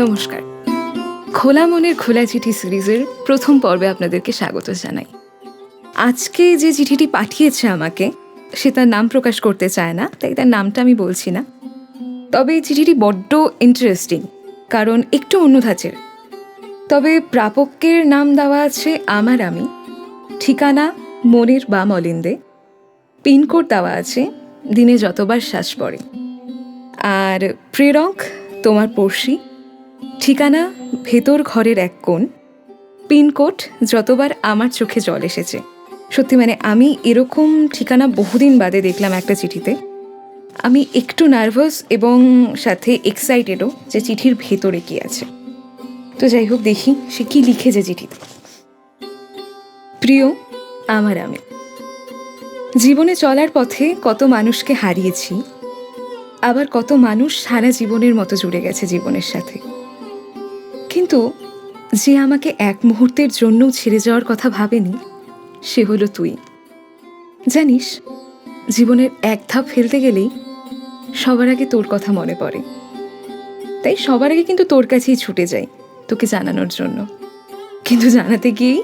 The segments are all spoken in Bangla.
নমস্কার। খোলা মনের খোলা চিঠি সিরিজের প্রথম পর্বে আপনাদেরকে স্বাগত জানাই। আজকে যে চিঠিটি পাঠিয়েছে আমাকে, সে তার নাম প্রকাশ করতে চায় না, তাই তার নামটা আমি বলছি না। তবে এই চিঠিটি বড্ড ইন্টারেস্টিং, কারণ একটু অন্য ধাঁচের। তবে প্রাপকের নাম দেওয়া আছে আমার আমি, ঠিকানা মনের বাম অলিন্দে, পিনকোড দেওয়া আছে দিনে যতবার শ্বাস পড়ে, আর প্রেরক তোমার পড়শি, ঠিকানা ভেতর ঘরের এক কোণ, পিনকোড যতবার আমার চোখে জল এসেছে। সত্যি আমি এরকম ঠিকানা বহুদিন বাদে দেখলাম একটা চিঠিতে। আমি একটু নার্ভাস এবং সাথে এক্সাইটেডও যে চিঠির ভেতরে কি আছে। তো যাই হোক, দেখি সে কি লিখেছে চিঠিতে। প্রিয় আমার আমি, জীবনে চলার পথে কত মানুষকে হারিয়েছি, আবার কত মানুষ সারা জীবনের মতো জুড়ে গেছে জীবনের সাথে। কিন্তু যে আমাকে এক মুহূর্তের জন্যও ছেড়ে যাওয়ার কথা ভাবেনি, সে হলো তুই। জানিস, জীবনের এক ধাপ ফেলতে গেলেই সবার আগে তোর কথা মনে পড়ে। তাই সবার আগে কিন্তু তোর কাছেই ছুটে যাই তোকে জানানোর জন্য, কিন্তু জানাতে গিয়েই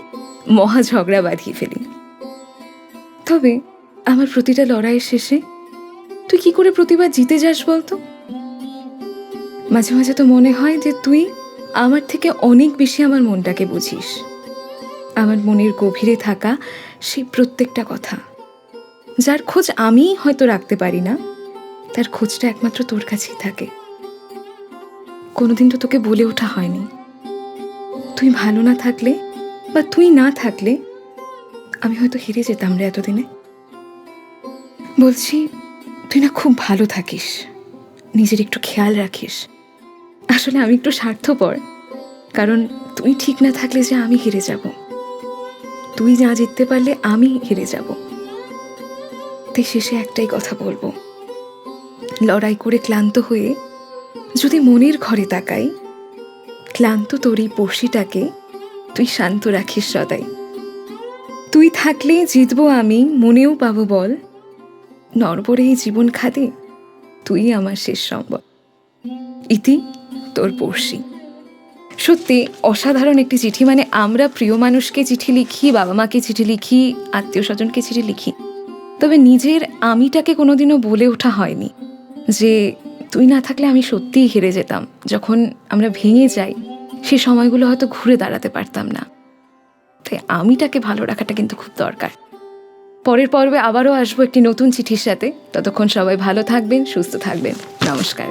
মহা ঝগড়া বাঁধিয়ে ফেলি। তবে আমার প্রতিটা লড়াইয়ের শেষে তুই কি করে প্রতিবার জিতে যাস বলতো? মাঝে মাঝে তো মনে হয় যে তুই আমার থেকে অনেক বেশি আমার মনটাকে বুঝিস। আমার মনের গভীরে থাকা সেই প্রত্যেকটা কথা, যার খোঁজ আমি হয়তো রাখতে পারি না, তার খোঁজটা একমাত্র তোর কাছেই থাকে। কোনোদিন তো তোকে বলে ওঠা হয়নি, তুই ভালো না থাকলে বা তুই না থাকলে আমি হয়তো হেরে যেতাম রে এতদিনে। বলছি, তুই না খুব ভালো থাকিস, নিজের একটু খেয়াল রাখিস। আসলে আমি একটু স্বার্থপর, কারণ তুই ঠিক না থাকলে যে আমি হেরে যাব, তুই না জিততে পারলে আমি হেরে যাব। তাই শেষে একটাই কথা বলবো, লড়াই করে ক্লান্ত হয়ে যদি মনের ঘরে তাকাই, ক্লান্ত তোর এই পড়শিটাকে তুই শান্ত রাখিস সদাই। তুই থাকলে জিতবো আমি, মনেও পাবো বল, নড়বড়ে এই জীবন খাদে তুই আমার শেষ সম্বল। ইতি, তোর পড়শি। সত্যি অসাধারণ একটি চিঠি। আমরা প্রিয় মানুষকে চিঠি লিখি, বাবা মাকে চিঠি লিখি, আত্মীয় স্বজনকে চিঠি লিখি, তবে নিজের আমিটাকে কোনোদিনও বলে ওঠা হয়নি যে তুই না থাকলে আমি সত্যিই হেরে যেতাম। যখন আমরা ভেঙে যাই, সে সময়গুলো হয়তো ঘুরে দাঁড়াতে পারতাম না। তাই আমিটাকে ভালো রাখাটা কিন্তু খুব দরকার। পরের পর্বে আবারও আসবো একটি নতুন চিঠির সাথে। ততক্ষণ সবাই ভালো থাকবেন, সুস্থ থাকবেন। নমস্কার।